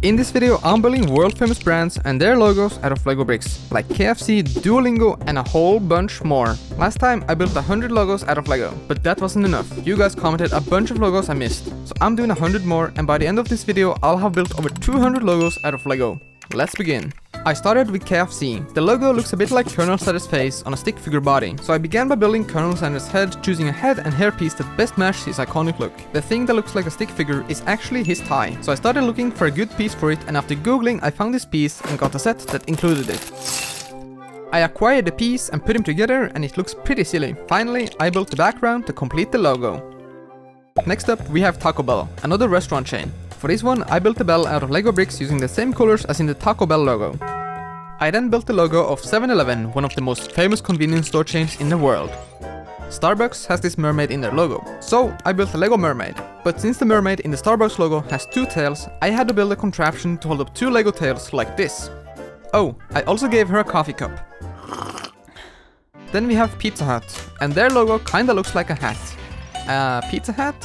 In this video, I'm building world famous brands and their logos out of Lego bricks, like KFC, Duolingo, and a whole bunch more. Last time I built 100 logos out of Lego, but that wasn't enough. You guys commented a bunch of logos I missed, so I'm doing 100 more, and by the end of this video, I'll have built over 200 logos out of Lego. Let's begin. I started with KFC. The logo looks a bit like Colonel Sanders' face on a stick figure body, so I began by building Colonel Sanders' head, choosing a head and hairpiece that best matched his iconic look. The thing that looks like a stick figure is actually his tie, so I started looking for a good piece for it, and after googling I found this piece and got a set that included it. I acquired the piece and put them together, and it looks pretty silly. Finally, I built the background to complete the logo. Next up, we have Taco Bell, another restaurant chain. For this one, I built the bell out of Lego bricks using the same colors as in the Taco Bell logo. I then built the logo of 7-Eleven, one of the most famous convenience store chains in the world. Starbucks has this mermaid in their logo, so I built a Lego mermaid. But since the mermaid in the Starbucks logo has two tails, I had to build a contraption to hold up two Lego tails like this. Oh, I also gave her a coffee cup. Then we have Pizza Hut, and their logo kinda looks like a hat. Pizza hat?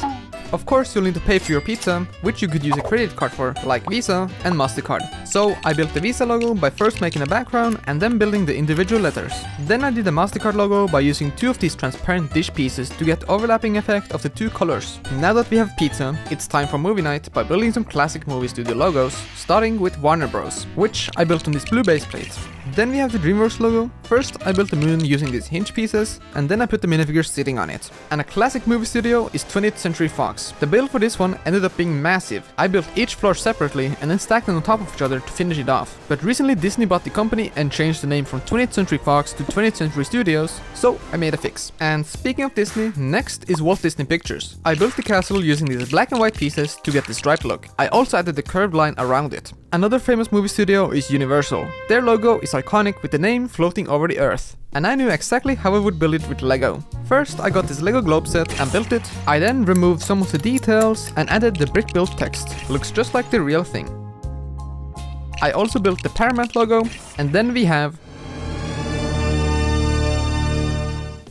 Of course, you'll need to pay for your pizza, which you could use a credit card for, like Visa and MasterCard. So I built the Visa logo by first making a background and then building the individual letters. Then I did the MasterCard logo by using two of these transparent dish pieces to get the overlapping effect of the two colors. Now that we have pizza, it's time for movie night by building some classic movie studio logos, starting with Warner Bros, which I built on this blue base plate. Then we have the DreamWorks logo. First I built the moon using these hinge pieces, and then I put the minifigures sitting on it. And a classic movie studio is 20th Century Fox. The build for this one ended up being massive. I built each floor separately and then stacked them on top of each other to finish it off. But recently Disney bought the company and changed the name from 20th Century Fox to 20th Century Studios, so I made a fix. And speaking of Disney, next is Walt Disney Pictures. I built the castle using these black and white pieces to get the striped look. I also added the curved line around it. Another famous movie studio is Universal. Their logo is iconic with the name floating over the earth. And I knew exactly how I would build it with Lego. First, I got this Lego globe set and built it. I then removed some of the details and added the brick build text. Looks just like the real thing. I also built the Paramount logo, and then we have...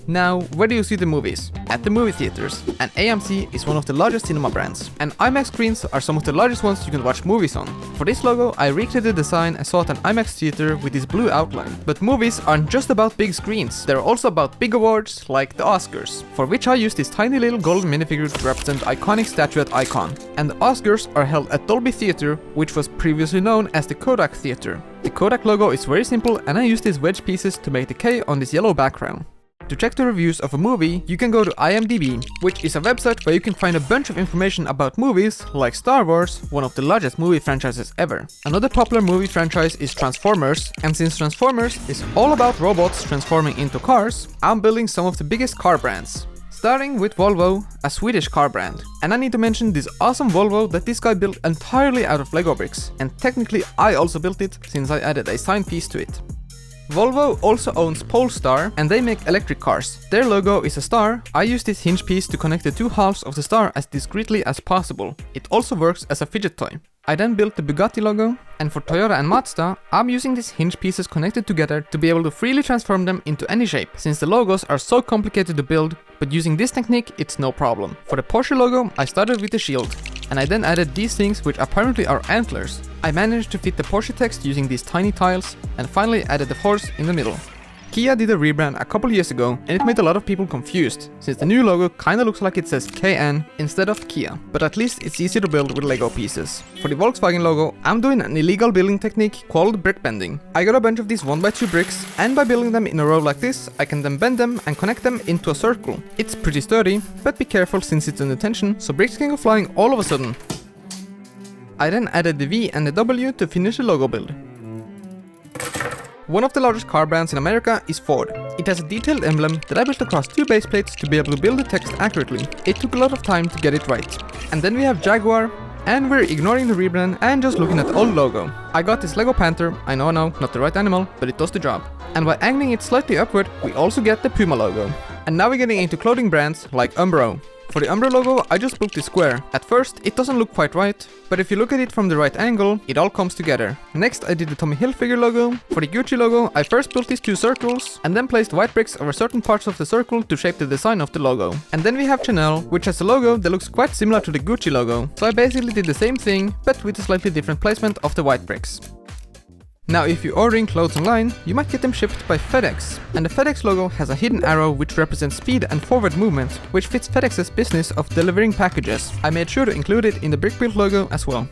Now, where do you see the movies? At the movie theaters, and AMC is one of the largest cinema brands, and IMAX screens are some of the largest ones you can watch movies on. For this logo, I recreated the design and sought an IMAX theater with this blue outline. But movies aren't just about big screens, they're also about big awards like the Oscars, for which I used this tiny little golden minifigure to represent the iconic statuette icon. And the Oscars are held at Dolby Theatre, which was previously known as the Kodak Theatre. The Kodak logo is very simple, and I used these wedge pieces to make the K on this yellow background. To check the reviews of a movie, you can go to IMDb, which is a website where you can find a bunch of information about movies, like Star Wars, one of the largest movie franchises ever. Another popular movie franchise is Transformers, and since Transformers is all about robots transforming into cars, I'm building some of the biggest car brands. Starting with Volvo, a Swedish car brand. And I need to mention this awesome Volvo that this guy built entirely out of Lego bricks, and technically I also built it since I added a signed piece to it. Volvo also owns Polestar, and they make electric cars. Their logo is a star. I used this hinge piece to connect the two halves of the star as discreetly as possible. It also works as a fidget toy. I then built the Bugatti logo, and for Toyota and Mazda, I'm using these hinge pieces connected together to be able to freely transform them into any shape, since the logos are so complicated to build, but using this technique, it's no problem. For the Porsche logo, I started with the shield, and I then added these things which apparently are antlers. I managed to fit the Porsche text using these tiny tiles, and finally added the horse in the middle. Kia did a rebrand a couple years ago, and it made a lot of people confused, since the new logo kinda looks like it says KN instead of Kia, but at least it's easy to build with Lego pieces. For the Volkswagen logo, I'm doing an illegal building technique called brick bending. I got a bunch of these 1x2 bricks, and by building them in a row like this, I can then bend them and connect them into a circle. It's pretty sturdy, but be careful since it's under tension, so bricks can go flying all of a sudden. I then added the V and the W to finish the logo build. One of the largest car brands in America is Ford. It has a detailed emblem that I built across two base plates to be able to build the text accurately. It took a lot of time to get it right. And then we have Jaguar, and we're ignoring the rebrand and just looking at the old logo. I got this Lego Panther, I know, not the right animal, but it does the job. And by angling it slightly upward, we also get the Puma logo. And now we're getting into clothing brands like Umbro. For the Umbro logo, I just built this square. At first, it doesn't look quite right, but if you look at it from the right angle, it all comes together. Next, I did the Tommy Hilfiger logo. For the Gucci logo, I first built these two circles, and then placed white bricks over certain parts of the circle to shape the design of the logo. And then we have Chanel, which has a logo that looks quite similar to the Gucci logo. So I basically did the same thing, but with a slightly different placement of the white bricks. Now, if you're ordering clothes online, you might get them shipped by FedEx. And the FedEx logo has a hidden arrow which represents speed and forward movement, which fits FedEx's business of delivering packages. I made sure to include it in the brick build logo as well.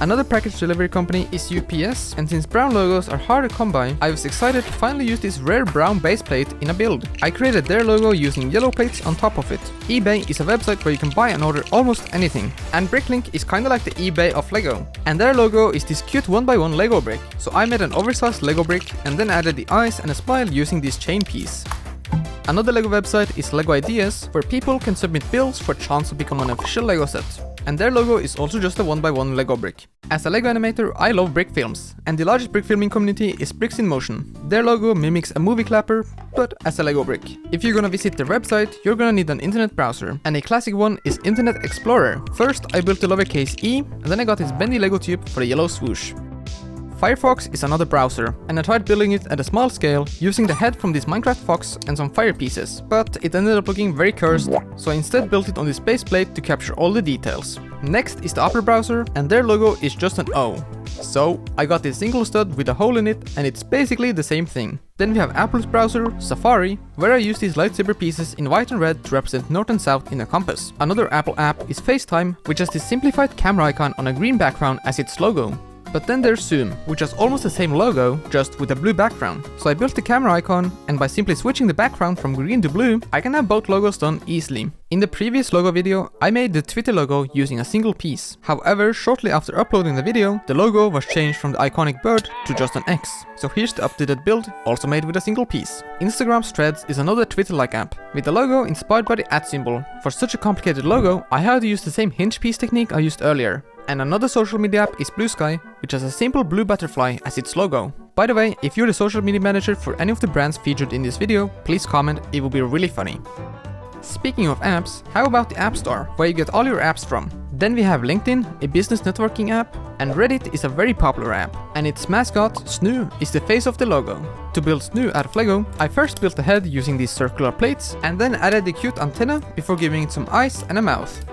Another package delivery company is UPS, and since brown logos are hard to come by, I was excited to finally use this rare brown base plate in a build. I created their logo using yellow plates on top of it. eBay is a website where you can buy and order almost anything, and Bricklink is kinda like the eBay of Lego. And their logo is this cute 1x1 Lego brick, so I made an oversized Lego brick and then added the eyes and a smile using this chain piece. Another Lego website is Lego Ideas, where people can submit builds for a chance to become an official Lego set. And their logo is also just a 1x1 Lego brick. As a Lego animator, I love brick films, and the largest brick filming community is Bricks in Motion. Their logo mimics a movie clapper, but as a Lego brick. If you're gonna visit their website, you're gonna need an internet browser, and a classic one is Internet Explorer. First, I built the lowercase e, and then I got this bendy Lego tube for the yellow swoosh. Firefox is another browser, and I tried building it at a small scale using the head from this Minecraft fox and some fire pieces, but it ended up looking very cursed, so I instead built it on this base plate to capture all the details. Next is the Opera browser, and their logo is just an O. So I got this single stud with a hole in it, and it's basically the same thing. Then we have Apple's browser, Safari, where I use these lightsaber pieces in white and red to represent north and south in a compass. Another Apple app is FaceTime, which has this simplified camera icon on a green background as its logo. But then there's Zoom, which has almost the same logo, just with a blue background. So I built the camera icon, and by simply switching the background from green to blue, I can have both logos done easily. In the previous logo video, I made the Twitter logo using a single piece. However, shortly after uploading the video, the logo was changed from the iconic bird to just an X. So here's the updated build, also made with a single piece. Instagram's Threads is another Twitter-like app, with the logo inspired by the @ symbol. For such a complicated logo, I had to use the same hinge piece technique I used earlier. And another social media app is Blue Sky, which has a simple blue butterfly as its logo. By the way, if you're the social media manager for any of the brands featured in this video, please comment, it will be really funny. Speaking of apps, how about the App Store, where you get all your apps from? Then we have LinkedIn, a business networking app, and Reddit is a very popular app, and its mascot, Snoo, is the face of the logo. To build Snoo out of Lego, I first built the head using these circular plates, and then added the cute antenna before giving it some eyes and a mouth.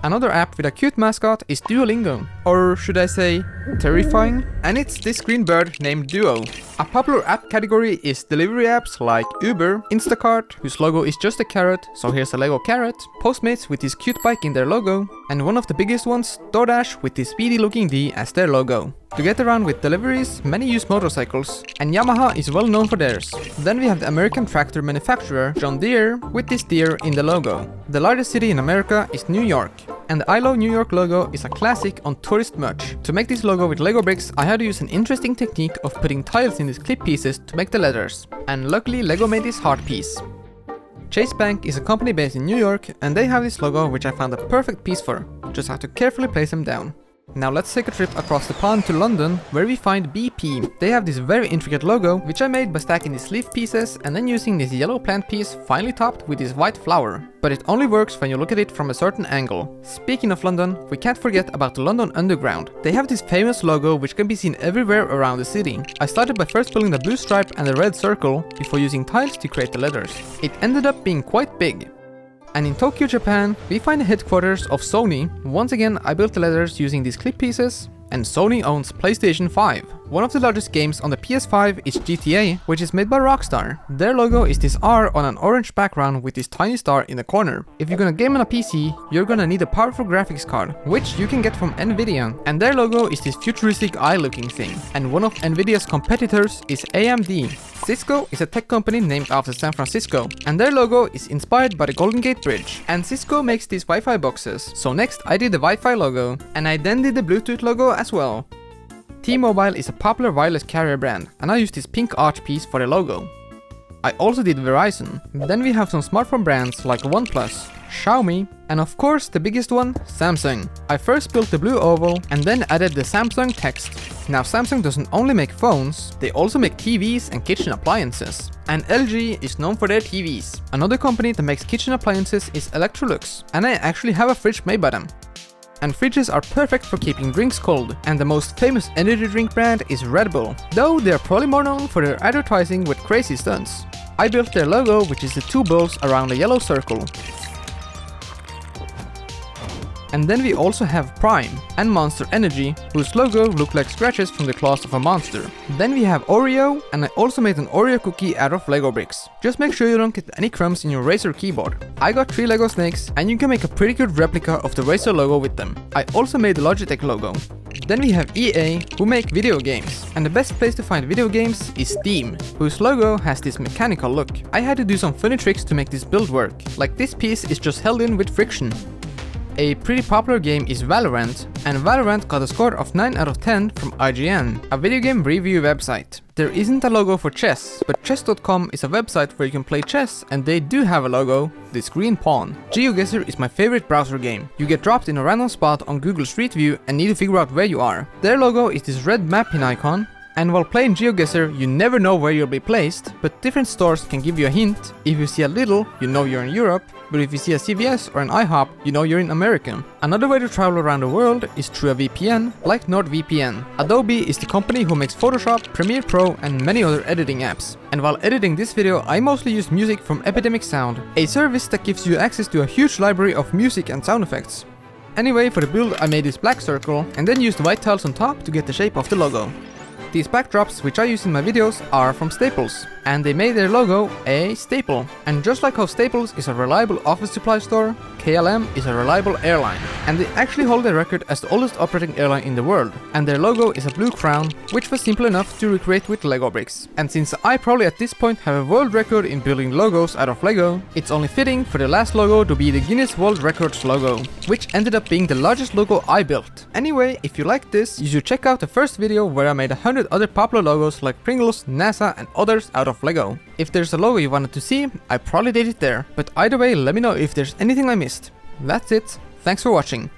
Another app with a cute mascot is Duolingo, or should I say, terrifying? And it's this green bird named Duo. A popular app category is delivery apps like Uber, Instacart, whose logo is just a carrot, so here's a Lego carrot, Postmates with this cute bike in their logo, and one of the biggest ones, DoorDash with this speedy looking D as their logo. To get around with deliveries, many use motorcycles, and Yamaha is well known for theirs. Then we have the American tractor manufacturer, John Deere, with this deer in the logo. The largest city in America is New York, and the I Love New York logo is a classic on tourist merch. To make this logo with Lego bricks, I had to use an interesting technique of putting tiles in these clip pieces to make the letters, and luckily Lego made this heart piece. Chase Bank is a company based in New York, and they have this logo which I found a perfect piece for, just have to carefully place them down. Now let's take a trip across the pond to London, where we find BP. They have this very intricate logo, which I made by stacking these leaf pieces and then using this yellow plant piece finely topped with this white flower. But it only works when you look at it from a certain angle. Speaking of London, we can't forget about the London Underground. They have this famous logo which can be seen everywhere around the city. I started by first building the blue stripe and the red circle, before using tiles to create the letters. It ended up being quite big. And in Tokyo, Japan, we find the headquarters of Sony. Once again, I built the letters using these clip pieces. And Sony owns PlayStation 5. One of the largest games on the PS5 is GTA, which is made by Rockstar. Their logo is this R on an orange background with this tiny star in the corner. If you're gonna game on a PC, you're gonna need a powerful graphics card, which you can get from Nvidia. And their logo is this futuristic eye-looking thing. And one of Nvidia's competitors is AMD. Cisco is a tech company named after San Francisco, and their logo is inspired by the Golden Gate Bridge. And Cisco makes these Wi-Fi boxes. So next I did the Wi-Fi logo, and I then did the Bluetooth logo as well. T-Mobile is a popular wireless carrier brand, and I used this pink arch piece for the logo. I also did Verizon. Then we have some smartphone brands like OnePlus, Xiaomi, and of course the biggest one, Samsung. I first built the blue oval and then added the Samsung text. Now Samsung doesn't only make phones, they also make TVs and kitchen appliances. And LG is known for their TVs. Another company that makes kitchen appliances is Electrolux, and I actually have a fridge made by them. And fridges are perfect for keeping drinks cold, and the most famous energy drink brand is Red Bull, though they are probably more known for their advertising with crazy stunts. I built their logo, which is the two bulls around a yellow circle. And then we also have Prime and Monster Energy, whose logo look like scratches from the claws of a monster. Then we have Oreo, and I also made an Oreo cookie out of Lego bricks. Just make sure you don't get any crumbs in your Razer keyboard. I got 3 Lego snakes, and you can make a pretty good replica of the Razer logo with them. I also made the Logitech logo. Then we have EA, who make video games. And the best place to find video games is Steam, whose logo has this mechanical look. I had to do some funny tricks to make this build work, like this piece is just held in with friction. A pretty popular game is Valorant, and Valorant got a score of 9 out of 10 from IGN, a video game review website. There isn't a logo for chess, but chess.com is a website where you can play chess, and they do have a logo, this green pawn. GeoGuessr is my favorite browser game. You get dropped in a random spot on Google Street View and need to figure out where you are. Their logo is this red mapping icon, and while playing GeoGuessr, you never know where you'll be placed, but different stores can give you a hint. If you see a Lidl, you know you're in Europe, but if you see a CVS or an IHOP, you know you're in America. Another way to travel around the world is through a VPN, like NordVPN. Adobe is the company who makes Photoshop, Premiere Pro, and many other editing apps. And while editing this video, I mostly used music from Epidemic Sound, a service that gives you access to a huge library of music and sound effects. Anyway, for the build I made this black circle, and then used white tiles on top to get the shape of the logo. These backdrops, which I use in my videos, are from Staples, and they made their logo a staple. And just like how Staples is a reliable office supply store, KLM is a reliable airline, and they actually hold the record as the oldest operating airline in the world. And their logo is a blue crown, which was simple enough to recreate with Lego bricks. And since I probably at this point have a world record in building logos out of Lego, it's only fitting for the last logo to be the Guinness World Records logo, which ended up being the largest logo I built. Anyway, if you like this, you should check out the first video where I made 100 other popular logos like Pringles, NASA, and others out of Lego. If there's a logo you wanted to see, I probably did it there. But either way, let me know if there's anything I missed. That's it. Thanks for watching.